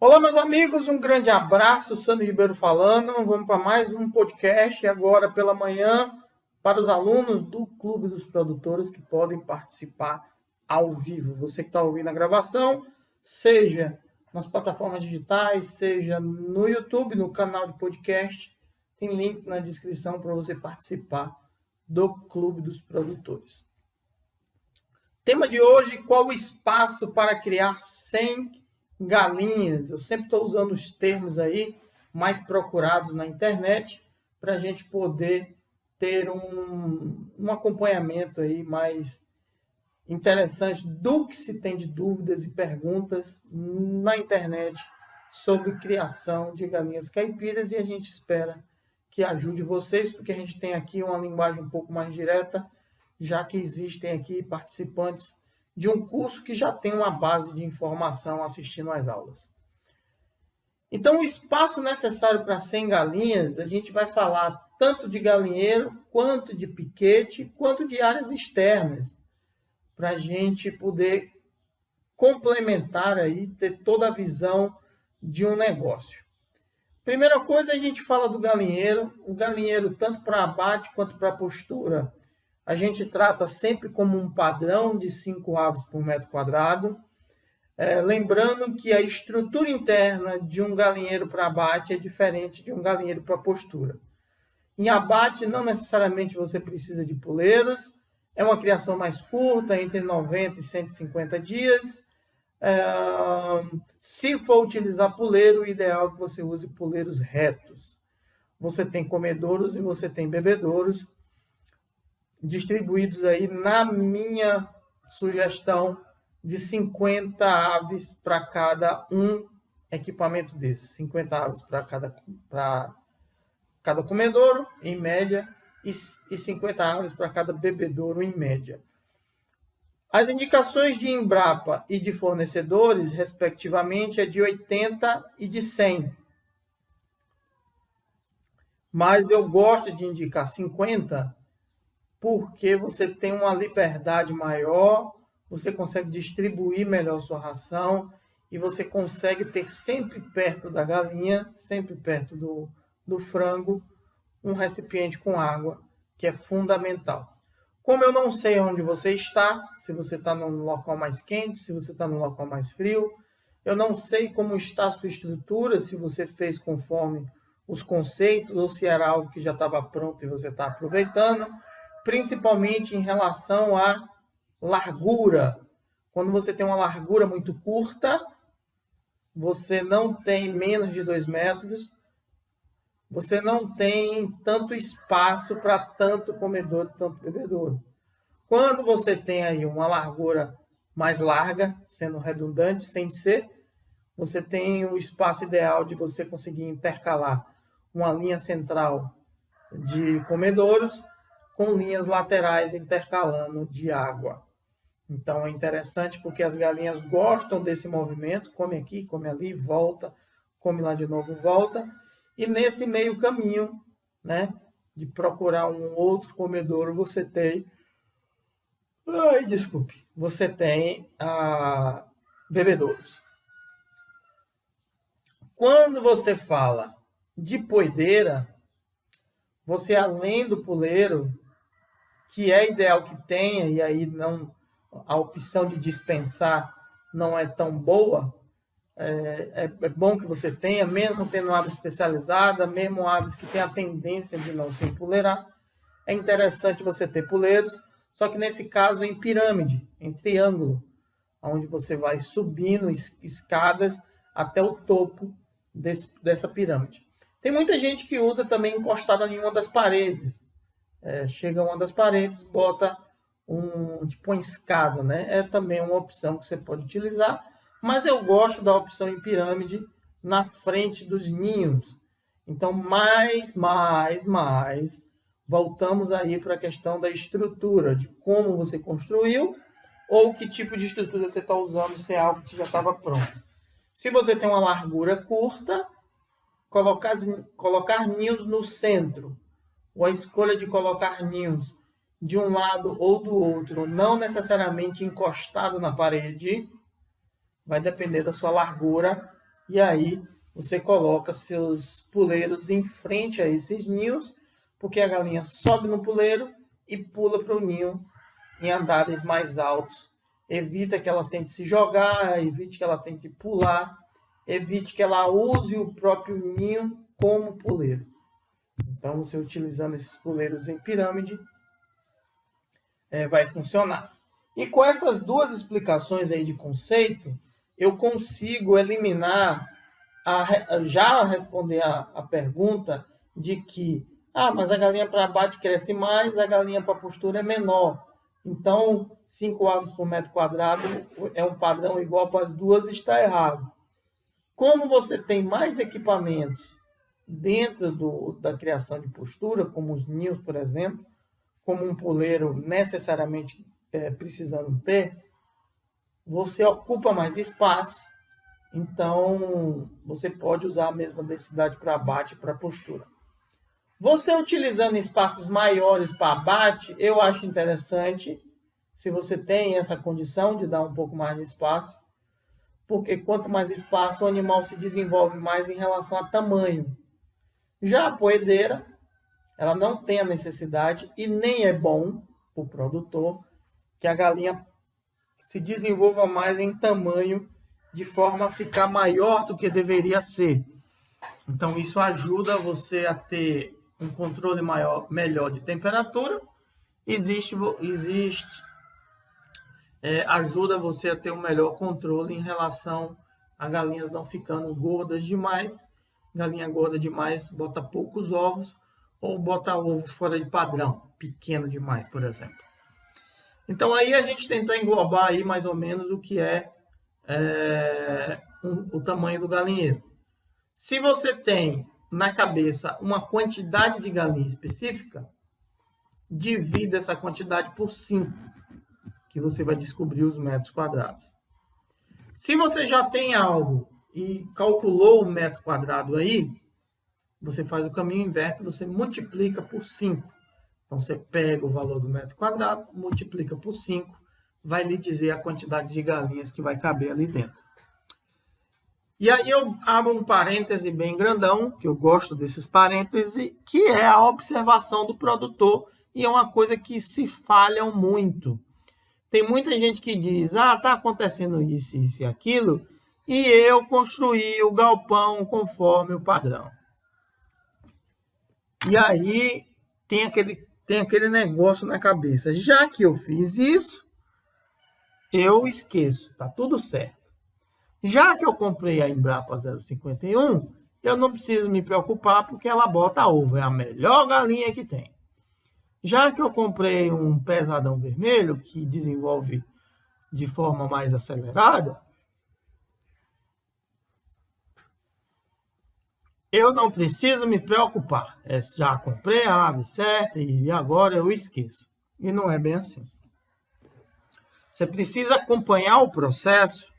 Olá, meus amigos, um grande abraço, Sandro Ribeiro falando. Vamos para mais um podcast agora pela manhã para os alunos do Clube dos Produtores que podem participar ao vivo. Você que está ouvindo a gravação, seja nas plataformas digitais, seja no YouTube, no canal de podcast, tem link na descrição para você participar do Clube dos Produtores. Tema de hoje: qual o espaço para criar 100 galinhas? Eu sempre estou usando os termos aí mais procurados na internet para a gente poder ter um acompanhamento aí mais interessante do que se tem de dúvidas e perguntas na internet sobre criação de galinhas caipiras, e a gente espera que ajude vocês, porque a gente tem aqui uma linguagem um pouco mais direta, já que existem aqui participantes de um curso que já tem uma base de informação assistindo às aulas. Então, o espaço necessário para 100 galinhas, a gente vai falar tanto de galinheiro, quanto de piquete, quanto de áreas externas, para a gente poder complementar aí, ter toda a visão de um negócio. Primeira coisa, a gente fala do galinheiro. O galinheiro, tanto para abate quanto para postura, a gente trata sempre como um padrão de 5 aves por metro quadrado. Lembrando que a estrutura interna de um galinheiro para abate é diferente de um galinheiro para postura. Em abate, não necessariamente você precisa de puleiros. É uma criação mais curta, entre 90 e 150 dias. Se for utilizar puleiro, o ideal é que você use puleiros retos. Você tem comedouros e você tem bebedouros, distribuídos aí, na minha sugestão, de 50 aves para cada um equipamento desse. 50 aves para cada comedouro, em média, e 50 aves para cada bebedouro, em média. As indicações de Embrapa e de fornecedores, respectivamente, é de 80 e de 100. Mas eu gosto de indicar 50, porque você tem uma liberdade maior, você consegue distribuir melhor sua ração e você consegue ter sempre perto da galinha, sempre perto do frango, um recipiente com água, que é fundamental. Como eu não sei onde você está, se você está num local mais quente, se você está num local mais frio, eu não sei como está a sua estrutura, se você fez conforme os conceitos ou se era algo que já estava pronto e você está aproveitando, principalmente em relação à largura. Quando você tem uma largura muito curta, você não tem menos de 2 metros, você não tem tanto espaço para tanto comedor e tanto bebedouro. Quando você tem aí uma largura mais larga, sendo redundante, sem ser, você tem o espaço ideal de você conseguir intercalar uma linha central de comedouros com linhas laterais intercalando de água. Então é interessante porque as galinhas gostam desse movimento, come aqui, come ali, volta, come lá de novo, volta. E nesse meio caminho, né, de procurar um outro comedouro, você tem... Você tem bebedouros. Quando você fala de poedeira, você, além do puleiro, que é ideal que tenha, e aí não, a opção de dispensar não é tão boa, é bom que você tenha, mesmo tendo aves especializadas, mesmo aves que têm a tendência de não se empuleirar, é interessante você ter puleiros, só que nesse caso em pirâmide, em triângulo, onde você vai subindo escadas até o topo dessa pirâmide. Tem muita gente que usa também encostada em uma das paredes. Chega a uma das paredes, bota tipo uma escada, né? É também uma opção que você pode utilizar, mas eu gosto da opção em pirâmide na frente dos ninhos. Então, voltamos aí para a questão da estrutura, de como você construiu ou que tipo de estrutura você está usando, se é algo que já estava pronto. Se você tem uma largura curta, colocar ninhos no centro, ou a escolha de colocar ninhos de um lado ou do outro, não necessariamente encostado na parede, vai depender da sua largura e aí você coloca seus puleiros em frente a esses ninhos, porque a galinha sobe no puleiro e pula para o ninho em andares mais altos. Evita que ela tente se jogar, evite que ela tente pular, evite que ela use o próprio ninho como puleiro. Então, você utilizando esses puleiros em pirâmide, vai funcionar. E com essas duas explicações aí de conceito, eu consigo eliminar, já responder a pergunta de que, mas a galinha para abate cresce mais, a galinha para postura é menor. Então, 5 aves por metro quadrado é um padrão igual para as duas, está errado. Como você tem mais equipamentos dentro da criação de postura, como os ninhos, por exemplo, como um puleiro necessariamente precisando ter, você ocupa mais espaço, então você pode usar a mesma densidade para abate e para postura. Você utilizando espaços maiores para abate, eu acho interessante, se você tem essa condição de dar um pouco mais de espaço, porque quanto mais espaço, o animal se desenvolve mais em relação a tamanho. Já a poedeira, ela não tem a necessidade e nem é bom para o produtor que a galinha se desenvolva mais em tamanho de forma a ficar maior do que deveria ser. Então, isso ajuda você a ter um controle melhor de temperatura. Ajuda você a ter um melhor controle em relação a galinhas não ficando gordas demais. Galinha gorda demais bota poucos ovos ou bota ovo fora de padrão, pequeno demais, por exemplo. Então, aí a gente tentou englobar aí mais ou menos o que o tamanho do galinheiro. Se você tem na cabeça uma quantidade de galinha específica, divida essa quantidade por 5, que você vai descobrir os metros quadrados. Se você já tem algo e calculou o metro quadrado aí, você faz o caminho inverso, você multiplica por 5. Então, você pega o valor do metro quadrado, multiplica por 5, vai lhe dizer a quantidade de galinhas que vai caber ali dentro. E aí eu abro um parêntese bem grandão, que eu gosto desses parênteses, que é a observação do produtor, e é uma coisa que se falham muito. Tem muita gente que diz, tá acontecendo isso e aquilo, e eu construí o galpão conforme o padrão. E aí tem aquele negócio na cabeça. Já que eu fiz isso, eu esqueço, tá tudo certo. Já que eu comprei a Embrapa 051, eu não preciso me preocupar porque ela bota ovo, é a melhor galinha que tem. Já que eu comprei um pesadão vermelho, que desenvolve de forma mais acelerada, eu não preciso me preocupar. Já comprei a ave certa e agora eu esqueço. E não é bem assim. Você precisa acompanhar o processo,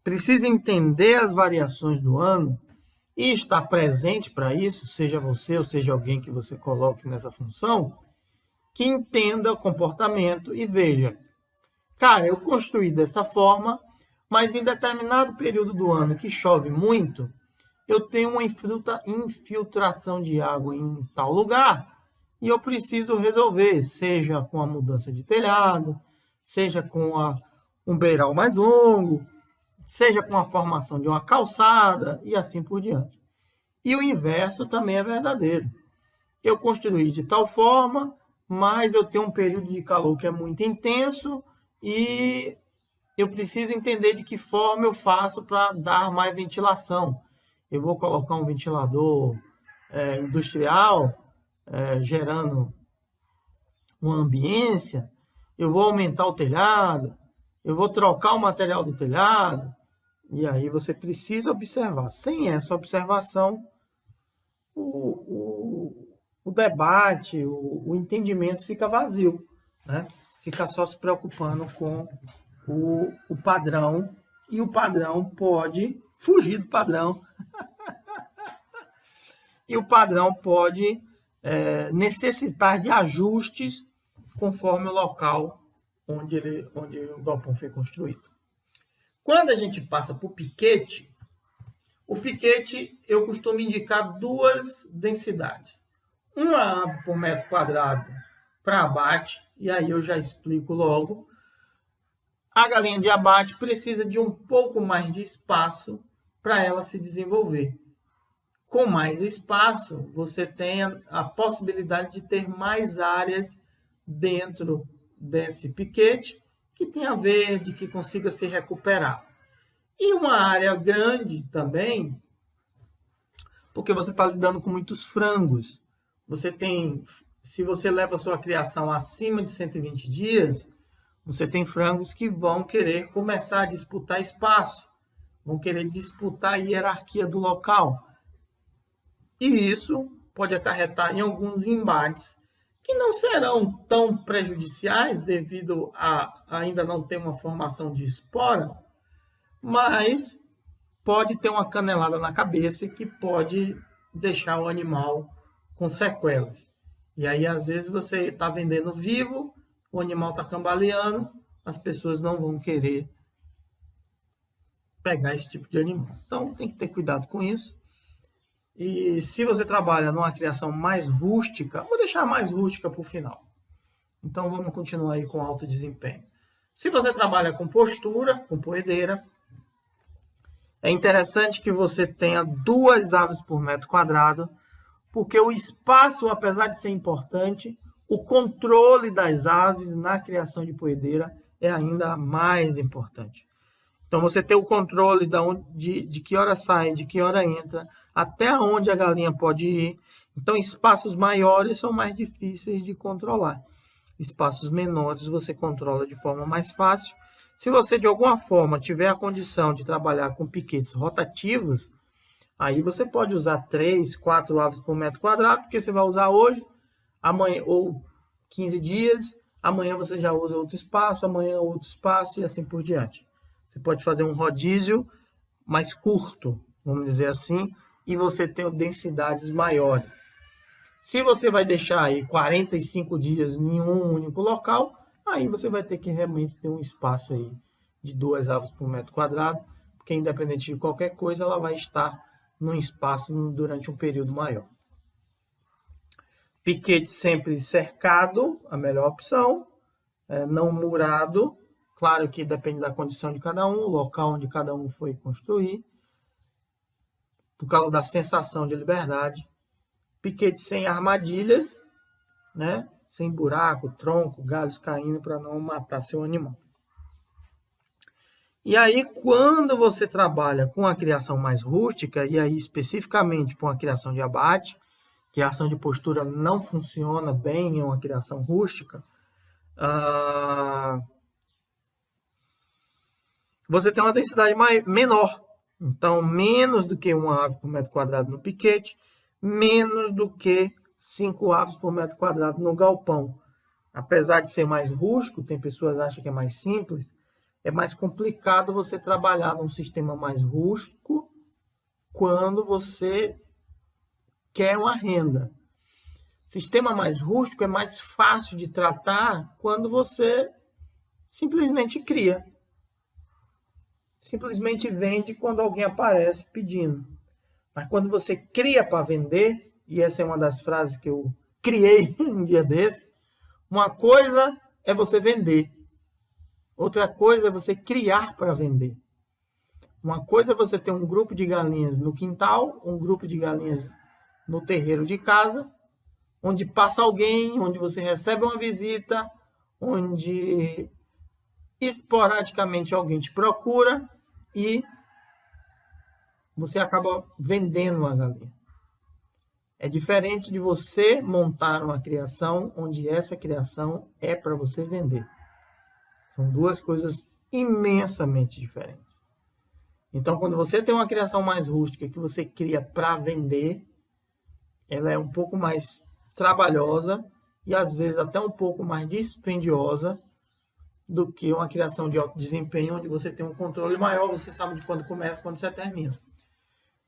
precisa entender as variações do ano e estar presente para isso, seja você ou seja alguém que você coloque nessa função, que entenda o comportamento e veja, cara, eu construí dessa forma, mas em determinado período do ano que chove muito, eu tenho uma infiltração de água em tal lugar e eu preciso resolver, seja com a mudança de telhado, seja com um beiral mais longo, seja com a formação de uma calçada e assim por diante. E o inverso também é verdadeiro. Eu construí de tal forma, mas eu tenho um período de calor que é muito intenso e eu preciso entender de que forma eu faço para dar mais ventilação. Eu vou colocar um ventilador industrial, gerando uma ambiência, eu vou aumentar o telhado, eu vou trocar o material do telhado, e aí você precisa observar. Sem essa observação, o debate, o entendimento fica vazio, né? Fica só se preocupando com o padrão, e o padrão pode fugir do padrão. E o padrão pode necessitar de ajustes conforme o local onde o galpão foi construído. Quando a gente passa para o piquete, O piquete, eu costumo indicar 2 densidades. Uma ave por metro quadrado para abate, e aí eu já explico logo. A galinha de abate precisa de um pouco mais de espaço para ela se desenvolver. Com mais espaço, você tem a possibilidade de ter mais áreas dentro desse piquete, que tenha verde, que consiga se recuperar. E uma área grande também, porque você está lidando com muitos frangos. Você tem, se você leva a sua criação acima de 120 dias, você tem frangos que vão querer começar a disputar espaço, vão querer disputar a hierarquia do local. E isso pode acarretar em alguns embates que não serão tão prejudiciais devido a ainda não ter uma formação de espora, mas pode ter uma canelada na cabeça que pode deixar o animal com sequelas. E aí, às vezes, você está vendendo vivo, o animal está cambaleando, as pessoas não vão querer pegar esse tipo de animal. Então, tem que ter cuidado com isso. E se você trabalha numa criação mais rústica, vou deixar mais rústica para o final. Então, vamos continuar aí com alto desempenho. Se você trabalha com postura, com poedeira, é interessante que você tenha 2 aves por metro quadrado, porque o espaço, apesar de ser importante, o controle das aves na criação de poedeira é ainda mais importante. Então, você ter o controle de que hora sai, de que hora entra, até onde a galinha pode ir. Então, espaços maiores são mais difíceis de controlar. Espaços menores você controla de forma mais fácil. Se você, de alguma forma, tiver a condição de trabalhar com piquetes rotativos, aí você pode usar 3, 4 aves por metro quadrado, porque você vai usar hoje, amanhã, ou 15 dias, amanhã você já usa outro espaço, amanhã outro espaço e assim por diante. Você pode fazer um rodízio mais curto, vamos dizer assim, e você tem densidades maiores. Se você vai deixar aí 45 dias em um único local, aí você vai ter que realmente ter um espaço aí de 2 aves por metro quadrado, porque independente de qualquer coisa, ela vai estar num espaço durante um período maior. Piquete sempre cercado, a melhor opção, não murado. Claro que depende da condição de cada um, o local onde cada um foi construir, por causa da sensação de liberdade. Piquete sem armadilhas, né? Sem buraco, tronco, galhos caindo para não matar seu animal. E aí, quando você trabalha com a criação mais rústica, e aí especificamente com a criação de abate, que a ação de postura não funciona bem em uma criação rústica, você tem uma densidade menor. Então, menos do que 1 ave por metro quadrado no piquete, menos do que 5 aves por metro quadrado no galpão. Apesar de ser mais rústico, tem pessoas que acham que é mais simples, é mais complicado você trabalhar num sistema mais rústico quando você quer uma renda. Sistema mais rústico é mais fácil de tratar quando você simplesmente cria. Simplesmente vende quando alguém aparece pedindo. Mas quando você cria para vender, e essa é uma das frases que eu criei um dia desse, uma coisa é você vender, outra coisa é você criar para vender. Uma coisa é você ter um grupo de galinhas no quintal, um grupo de galinhas no terreiro de casa, onde passa alguém, onde você recebe uma visita, onde esporadicamente alguém te procura e você acaba vendendo uma galinha. É diferente de você montar uma criação onde essa criação é para você vender. São 2 coisas imensamente diferentes. Então, quando você tem uma criação mais rústica que você cria para vender, ela é um pouco mais trabalhosa e às vezes até um pouco mais dispendiosa do que uma criação de alto desempenho, onde você tem um controle maior, você sabe de quando começa e quando você termina.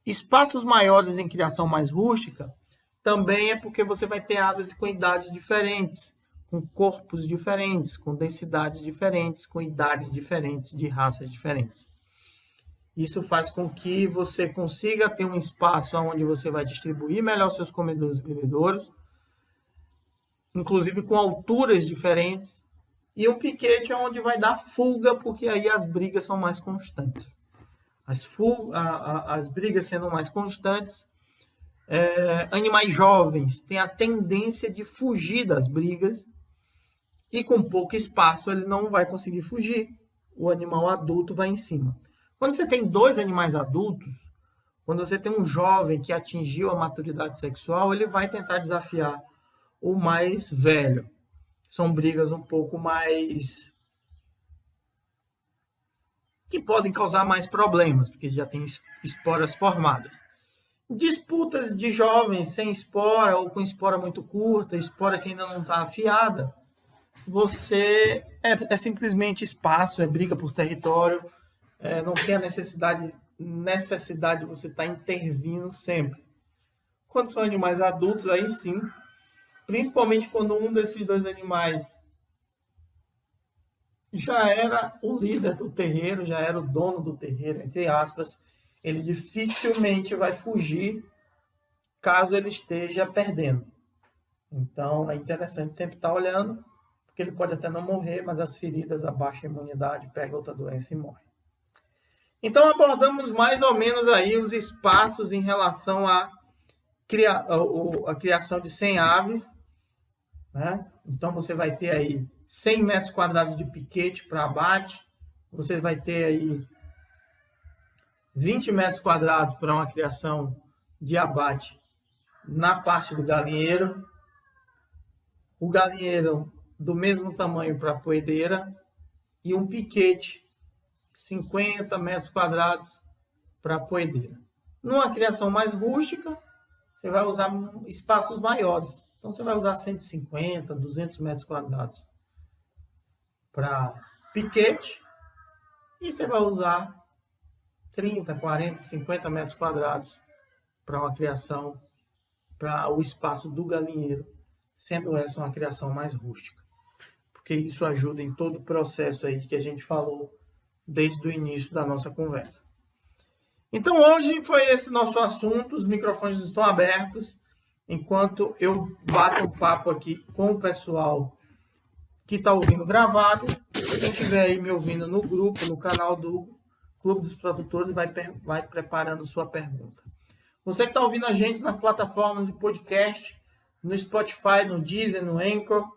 Espaços maiores em criação mais rústica também é porque você vai ter aves com idades diferentes, com corpos diferentes, com densidades diferentes, com idades diferentes, de raças diferentes. Isso faz com que você consiga ter um espaço onde você vai distribuir melhor seus comedouros e bebedouros, inclusive com alturas diferentes, e o piquete é onde vai dar fuga, porque aí as brigas são mais constantes. As brigas sendo mais constantes, animais jovens têm a tendência de fugir das brigas, e com pouco espaço ele não vai conseguir fugir. O animal adulto vai em cima. Quando você tem dois animais adultos, quando você tem um jovem que atingiu a maturidade sexual, ele vai tentar desafiar o mais velho. São brigas um pouco mais que podem causar mais problemas, porque já tem esporas formadas. Disputas de jovens sem espora ou com espora muito curta, espora que ainda não está afiada, você é simplesmente espaço, é briga por território, não tem a necessidade de você estar intervindo sempre. Quando são animais adultos, aí sim, principalmente quando um desses dois animais já era o líder do terreiro, já era o dono do terreiro, entre aspas, ele dificilmente vai fugir caso ele esteja perdendo. Então, é interessante sempre estar olhando, porque ele pode até não morrer, mas as feridas, a baixa imunidade, pega outra doença e morre. Então, abordamos mais ou menos aí os espaços em relação à criação de 100 aves, né? Então, você vai ter aí 100 metros quadrados de piquete para abate, você vai ter aí 20 metros quadrados para uma criação de abate na parte do galinheiro, o galinheiro do mesmo tamanho para a poedeira e um piquete 50 metros quadrados para a poedeira. Numa criação mais rústica, você vai usar espaços maiores. Então, você vai usar 150, 200 metros quadrados para piquete e você vai usar 30, 40, 50 metros quadrados para uma criação, para o espaço do galinheiro, sendo essa uma criação mais rústica. Porque isso ajuda em todo o processo aí que a gente falou desde o início da nossa conversa. Então, hoje foi esse nosso assunto, os microfones estão abertos, enquanto eu bato um papo aqui com o pessoal que está ouvindo gravado. Quem estiver aí me ouvindo no grupo, no canal do Clube dos Produtores, vai preparando sua pergunta. Você que está ouvindo a gente nas plataformas de podcast, no Spotify, no Deezer, no Anchor,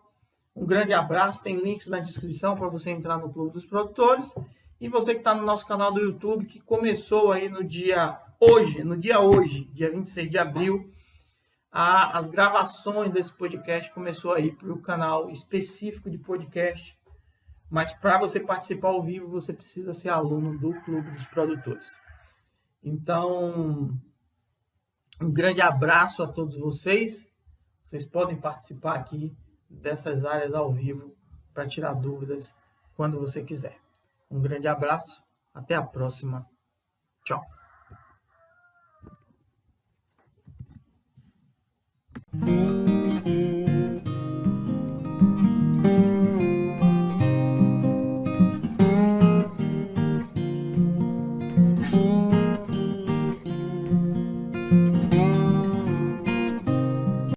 um grande abraço, tem links na descrição para você entrar no Clube dos Produtores. E você que está no nosso canal do YouTube, que começou aí no dia hoje, dia 26 de abril, as gravações desse podcast começou aí para o canal específico de podcast. Mas para você participar ao vivo, você precisa ser aluno do Clube dos Produtores. Então, um grande abraço a todos vocês. Vocês podem participar aqui dessas áreas ao vivo para tirar dúvidas quando você quiser. Um grande abraço, até a próxima. Tchau.